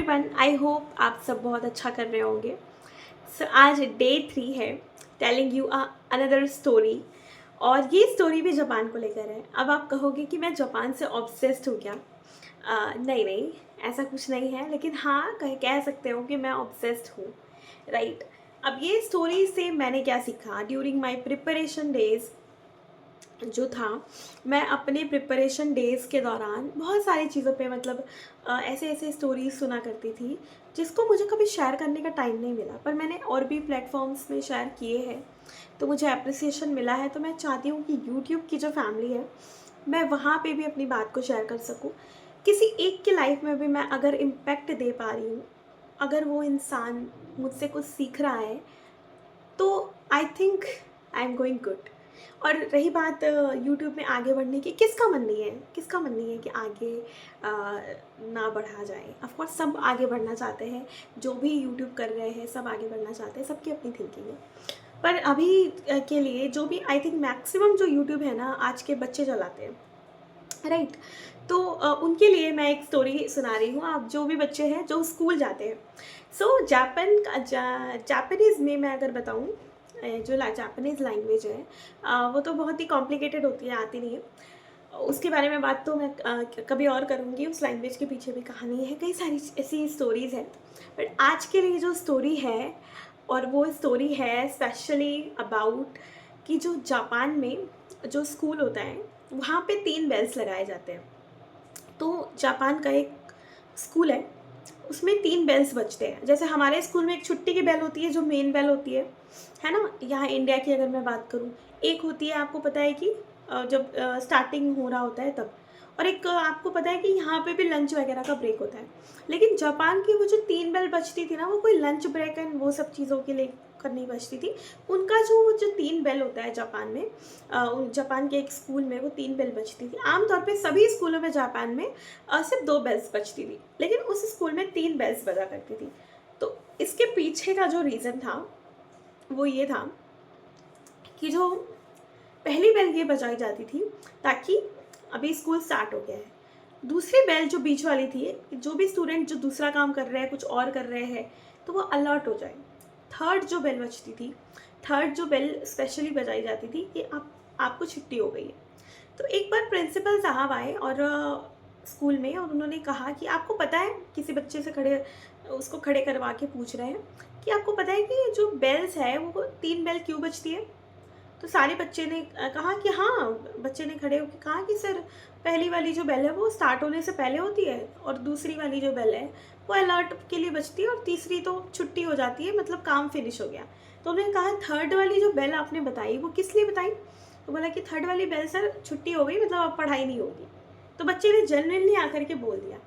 Everyone, I hope आप सब बहुत अच्छा कर रहे होंगे। आज डे 3 है, टेलिंग यू अनदर स्टोरी। और ये स्टोरी भी जापान को लेकर है। अब आप कहोगे कि मैं जापान से ऑब्सेस्ड हूँ क्या? नहीं नहीं, ऐसा कुछ नहीं है, लेकिन हाँ कह सकते हो कि मैं ऑब्सेस्ड हूँ, राइट। अब ये स्टोरी से मैंने क्या सीखा ड्यूरिंग माई प्रिपरेशन डेज जो था। मैं अपने प्रिपरेशन डेज़ के दौरान बहुत सारी चीज़ों पे मतलब ऐसे ऐसे स्टोरीज सुना करती थी जिसको मुझे कभी शेयर करने का टाइम नहीं मिला, पर मैंने और भी प्लेटफॉर्म्स में शेयर किए हैं तो मुझे अप्रिसिएशन मिला है। तो मैं चाहती हूँ कि यूट्यूब की जो फैमिली है मैं वहाँ पे भी अपनी बात को शेयर कर सकूँ। किसी एक की लाइफ में भी मैं अगर इम्पैक्ट दे पा रही हूँ, अगर वो इंसान मुझसे कुछ सीख रहा है, तो I think I am going good. और रही बात यूट्यूब में आगे बढ़ने की, किसका मन नहीं है, किसका मन नहीं है कि आगे ना बढ़ा जाए। ऑफ कोर्स सब आगे बढ़ना चाहते हैं, जो भी यूट्यूब कर रहे हैं सब आगे बढ़ना चाहते हैं, सबकी अपनी थिंकिंग है। पर अभी के लिए जो भी आई थिंक मैक्सिमम जो यूट्यूब है ना आज के बच्चे चलाते हैं, राइट। तो उनके लिए मैं एक स्टोरी सुना रही हूँ। आप जो भी बच्चे हैं जो स्कूल जाते हैं, सो जापानीज़ में मैं अगर बताऊँ, जो जापानीज़ लैंग्वेज है वो तो बहुत ही कॉम्प्लिकेटेड होती है, आती नहीं है। उसके बारे में बात तो मैं कभी और करूँगी। उस लैंग्वेज के पीछे भी कहानी है, कई सारी ऐसी स्टोरीज़ हैं। बट आज के लिए जो स्टोरी है, और वो स्टोरी है स्पेशली अबाउट कि जो जापान में जो स्कूल होता है वहाँ पे 3 बेल्स लगाए जाते हैं। तो जापान का एक स्कूल है, उसमें 3 बेल्स बजते हैं। जैसे हमारे स्कूल में एक छुट्टी की बेल होती है जो मेन बेल होती है ना? यहाँ इंडिया की अगर मैं बात करूँ, एक होती है आपको पता है कि जब स्टार्टिंग हो रहा होता है तब, और एक आपको पता है कि यहाँ पे भी लंच वगैरह का ब्रेक होता है। लेकिन जापान की वो जो 3 बेल बजती थी ना, वो कोई लंच ब्रेक एंड वो सब चीज़ों के लिए कर नहीं बजती थी। उनका जो 3 बेल होता है जापान में, जापान के एक स्कूल में वो 3 बेल बजती थी। आमतौर पे सभी स्कूलों में जापान में सिर्फ 2 बेल्स बजती थी, लेकिन उस स्कूल में 3 बेल्स बजा करती थी। तो इसके पीछे का जो रीज़न था वो ये था कि जो पहली बेल ये बजाई जाती थी ताकि अभी स्कूल स्टार्ट हो गया है। दूसरी बेल जो बीच वाली थी, जो भी स्टूडेंट जो दूसरा काम कर रहे हैं, कुछ और कर रहे हैं, तो वो अलर्ट हो जाए। थर्ड जो बेल बजती थी, थर्ड जो बेल स्पेशली बजाई जाती थी कि आपको छुट्टी हो गई है। तो एक बार प्रिंसिपल साहब आए और स्कूल में, और उन्होंने कहा कि आपको पता है, किसी बच्चे से उसको खड़े करवा के पूछ रहे हैं कि आपको पता है कि जो बेल्स है वो 3 बेल क्यों बजती है? तो सारे बच्चे ने कहा कि हाँ, बच्चे ने खड़े होकर कहा कि सर, पहली वाली जो बेल है वो स्टार्ट होने से पहले होती है, और दूसरी वाली जो बेल है वो अलर्ट के लिए बजती है, और तीसरी तो छुट्टी हो जाती है, मतलब काम फिनिश हो गया। तो उन्होंने कहा थर्ड वाली जो बेल आपने बताई वो किस लिए बताई? तो बोला कि थर्ड वाली बेल सर, छुट्टी हो गई, मतलब अब पढ़ाई नहीं होगी। तो बच्चे ने जेन्युइनली आकर के बोल दिया।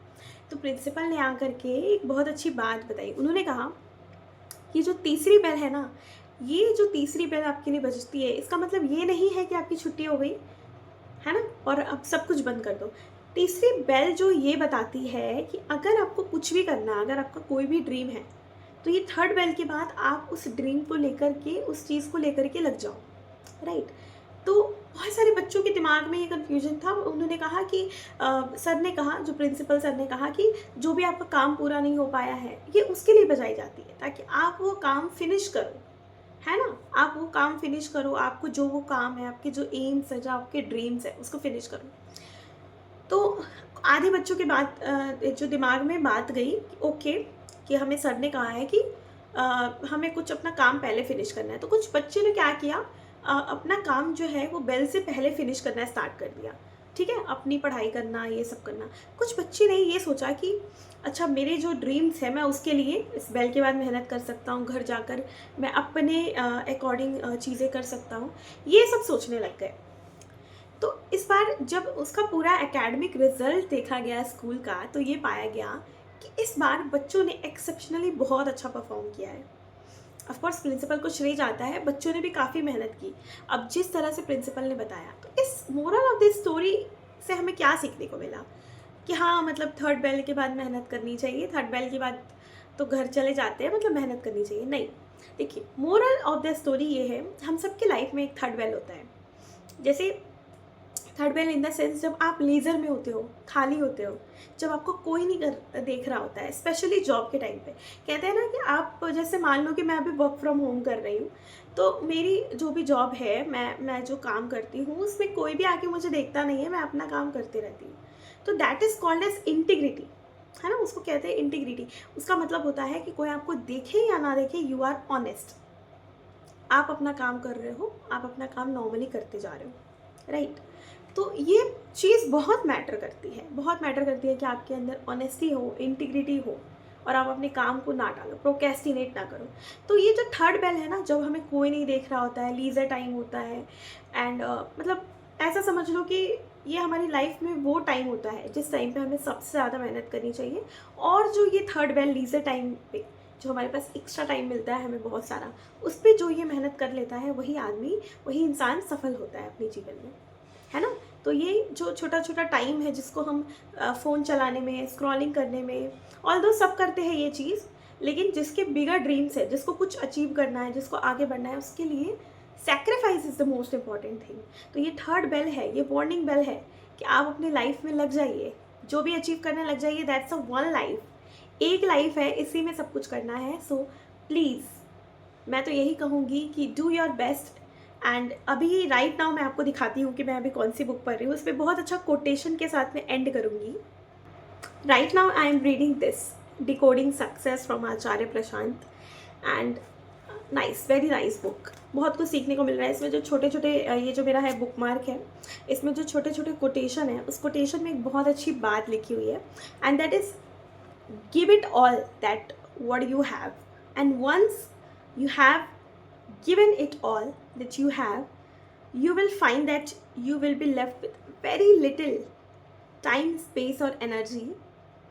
तो प्रिंसिपल ने आकर के एक बहुत अच्छी बात बताई। उन्होंने कहा कि जो तीसरी बेल है ना, ये जो तीसरी बेल आपके लिए बजती है, इसका मतलब ये नहीं है कि आपकी छुट्टी हो गई है ना और अब सब कुछ बंद कर दो। तीसरी बेल जो ये बताती है कि अगर आपको कुछ भी करना है, अगर आपका कोई भी ड्रीम है, तो ये थर्ड बेल के बाद आप उस ड्रीम को लेकर के, उस चीज़ को लेकर के लग जाओ, राइट। तो बहुत सारे बच्चों के दिमाग में ये कन्फ्यूजन था। उन्होंने कहा कि सर ने कहा, जो प्रिंसिपल सर ने कहा कि जो भी आपका काम पूरा नहीं हो पाया है, ये उसके लिए बजाई जाती है ताकि आप वो काम फिनिश करो, है ना? आप वो काम फिनिश करो, आपको जो वो काम है, आपके जो एम्स है, जो आपके ड्रीम्स है, उसको फिनिश करो। तो आधे बच्चों के बाद जो दिमाग में बात गई कि ओके, कि हमें सर ने कहा है कि हमें कुछ अपना काम पहले फिनिश करना है। तो कुछ बच्चे ने क्या किया, अपना काम जो है वो बेल से पहले फिनिश करना स्टार्ट कर दिया, ठीक है, अपनी पढ़ाई करना, ये सब करना। कुछ बच्चे ने ये सोचा कि अच्छा, मेरे जो ड्रीम्स है मैं उसके लिए इस बेल के बाद मेहनत कर सकता हूँ, घर जाकर मैं अपने अकॉर्डिंग चीज़ें कर सकता हूँ, ये सब सोचने लग गए। तो इस बार जब उसका पूरा एकेडमिक रिजल्ट देखा गया स्कूल का, तो ये पाया गया कि इस बार बच्चों ने एक्सेप्शनली बहुत अच्छा परफॉर्म किया है। ऑफ कोर्स प्रिंसिपल को श्रेय जाता है, बच्चों ने भी काफ़ी मेहनत की, अब जिस तरह से प्रिंसिपल ने बताया। तो इस मोरल ऑफ दिस स्टोरी से हमें क्या सीखने को मिला कि हाँ, मतलब थर्ड बेल के बाद मेहनत करनी चाहिए, थर्ड बेल के बाद तो घर चले जाते हैं, मतलब मेहनत करनी चाहिए नहीं। देखिए, मोरल ऑफ द स्टोरी ये है, हम सबके लाइफ में एक थर्ड बेल होता है। जैसे third bell in the sense जब आप लेज़र में होते हो, खाली होते हो, जब आपको कोई नहीं देख रहा होता है, स्पेशली जॉब के टाइम पे। कहते हैं ना कि आप जैसे मान लो कि मैं अभी वर्क फ्रॉम होम कर रही हूँ, तो मेरी जो भी जॉब है, मैं जो काम करती हूँ उसमें कोई भी आके मुझे देखता नहीं है, मैं अपना काम करती रहती हूँ। तो that is called as integrity, है ना, उसको कहते हैं इंटीग्रिटी। उसका मतलब होता है कि कोई आपको देखे या ना देखे, यू आर ऑनेस्ट। आप अपना काम कर रहे हो, आप अपना काम नॉर्मली करते जा रहे हो, राइट। तो ये चीज़ बहुत मैटर करती है, बहुत मैटर करती है कि आपके अंदर ऑनेस्टी हो, इंटीग्रिटी हो, और आप अपने काम को ना टालो, प्रोक्रेस्टिनेट ना करो। तो ये जो थर्ड बेल है ना, जब हमें कोई नहीं देख रहा होता है, लीजर टाइम होता है, एंड मतलब ऐसा समझ लो कि ये हमारी लाइफ में वो टाइम होता है जिस टाइम पे हमें सबसे ज़्यादा मेहनत करनी चाहिए। और जो ये थर्ड बेल लीजर टाइम पे जो हमारे पास एक्स्ट्रा टाइम मिलता है हमें बहुत सारा, उस पर जो ये मेहनत कर लेता है, वही आदमी, वही इंसान सफल होता है अपने जीवन में, है ना। तो ये जो छोटा छोटा टाइम है जिसको हम फ़ोन चलाने में, स्क्रॉलिंग करने में, ऑल्दो सब करते हैं ये चीज़, लेकिन जिसके बिगर ड्रीम्स है, जिसको कुछ अचीव करना है, जिसको आगे बढ़ना है, उसके लिए sacrifice is the most important thing. तो ये थर्ड बेल है, ये वार्निंग बेल है कि आप अपनी लाइफ में लग जाइए, जो भी अचीव करने लग जाइए। दैट्स अ वन लाइफ, एक लाइफ है, इसी में सब कुछ करना है। सो प्लीज़ मैं तो यही कहूँगी कि डू योर बेस्ट। एंड अभी राइट नाउ मैं आपको दिखाती हूँ कि मैं अभी कौन सी बुक पढ़ रही हूँ। उस पर बहुत अच्छा कोटेशन के साथ में एंड करूँगी। Right now I am reading this decoding success from Acharya Prashant, and nice, very nice book. बहुत कुछ सीखने को मिल रहा है इसमें। जो छोटे छोटे ये जो मेरा है बुक मार्क है, इसमें जो छोटे छोटे कोटेशन है, उस कोटेशन में एक बहुत अच्छी बात लिखी हुई है, and that is give it all that what you have, and once you have given it all that you have, you will find that you will be left with very little time, space और energy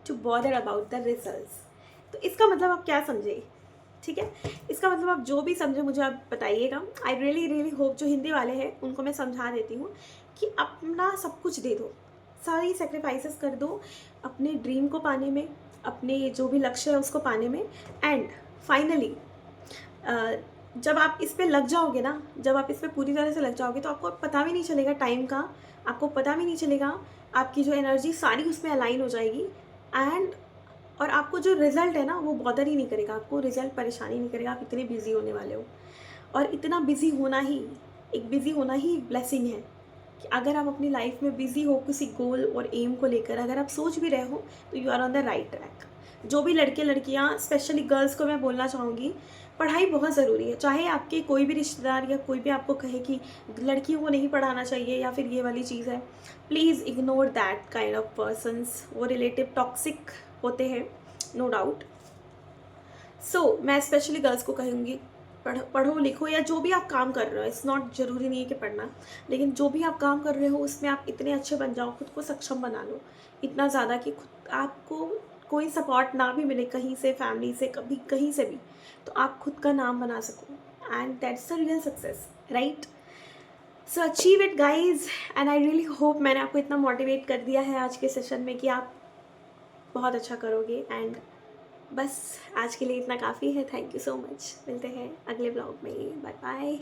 to bother about the results। तो इसका मतलब आप क्या समझे, ठीक है। इसका मतलब आप जो भी समझे मुझे आप बताइएगा। आई रियली रियली होप, जो हिंदी वाले हैं उनको मैं समझा देती हूँ कि अपना सब कुछ दे दो, सारी सेक्रीफाइसेस कर दो अपने ड्रीम को पाने में, अपने जो भी लक्ष्य है उसको पाने में। एंड फाइनली जब आप इस पे लग जाओगे ना, जब आप इस पे पूरी तरह से लग जाओगे, तो आपको पता भी नहीं चलेगा टाइम का, आपको पता भी नहीं चलेगा, आपकी जो एनर्जी सारी उसमें अलाइन हो जाएगी। एंड और आपको जो रिज़ल्ट है ना वो बॉदर ही नहीं करेगा, आपको रिज़ल्ट परेशानी नहीं करेगा। आप इतने बिजी होने वाले हो, और इतना बिजी होना ही एक ब्लेसिंग है कि अगर आप अपनी लाइफ में बिजी हो किसी गोल और एम को लेकर, अगर आप सोच भी रहे हो, तो you are on the right track. जो भी लड़के लड़कियां, स्पेशली गर्ल्स को मैं बोलना चाहूँगी, पढ़ाई बहुत ज़रूरी है। चाहे आपके कोई भी रिश्तेदार या कोई भी आपको कहे कि लड़कियों को नहीं पढ़ाना चाहिए या फिर ये वाली चीज़ है, please ignore that kind of persons. वो रिलेटिव टॉक्सिक होते हैं, नो डाउट। सो मैं स्पेशली गर्ल्स को कहूँगी, पढ़ो लिखो, या जो भी आप काम कर रहे हो, इट्स नॉट ज़रूरी नहीं है कि पढ़ना, लेकिन जो भी आप काम कर रहे हो उसमें आप इतने अच्छे बन जाओ, खुद को सक्षम बना लो इतना ज़्यादा कि खुद आपको कोई सपोर्ट ना भी मिले कहीं से, फैमिली से, कभी कहीं से भी, तो आप खुद का नाम बना सको, and that's a real success, right. So achieve it guys, and I really hope मैंने आपको इतना मोटिवेट कर दिया है आज के सेशन में कि आप बहुत अच्छा करोगे। एंड बस आज के लिए इतना काफ़ी है। Thank you so much. मिलते हैं अगले ब्लॉग में। Bye bye.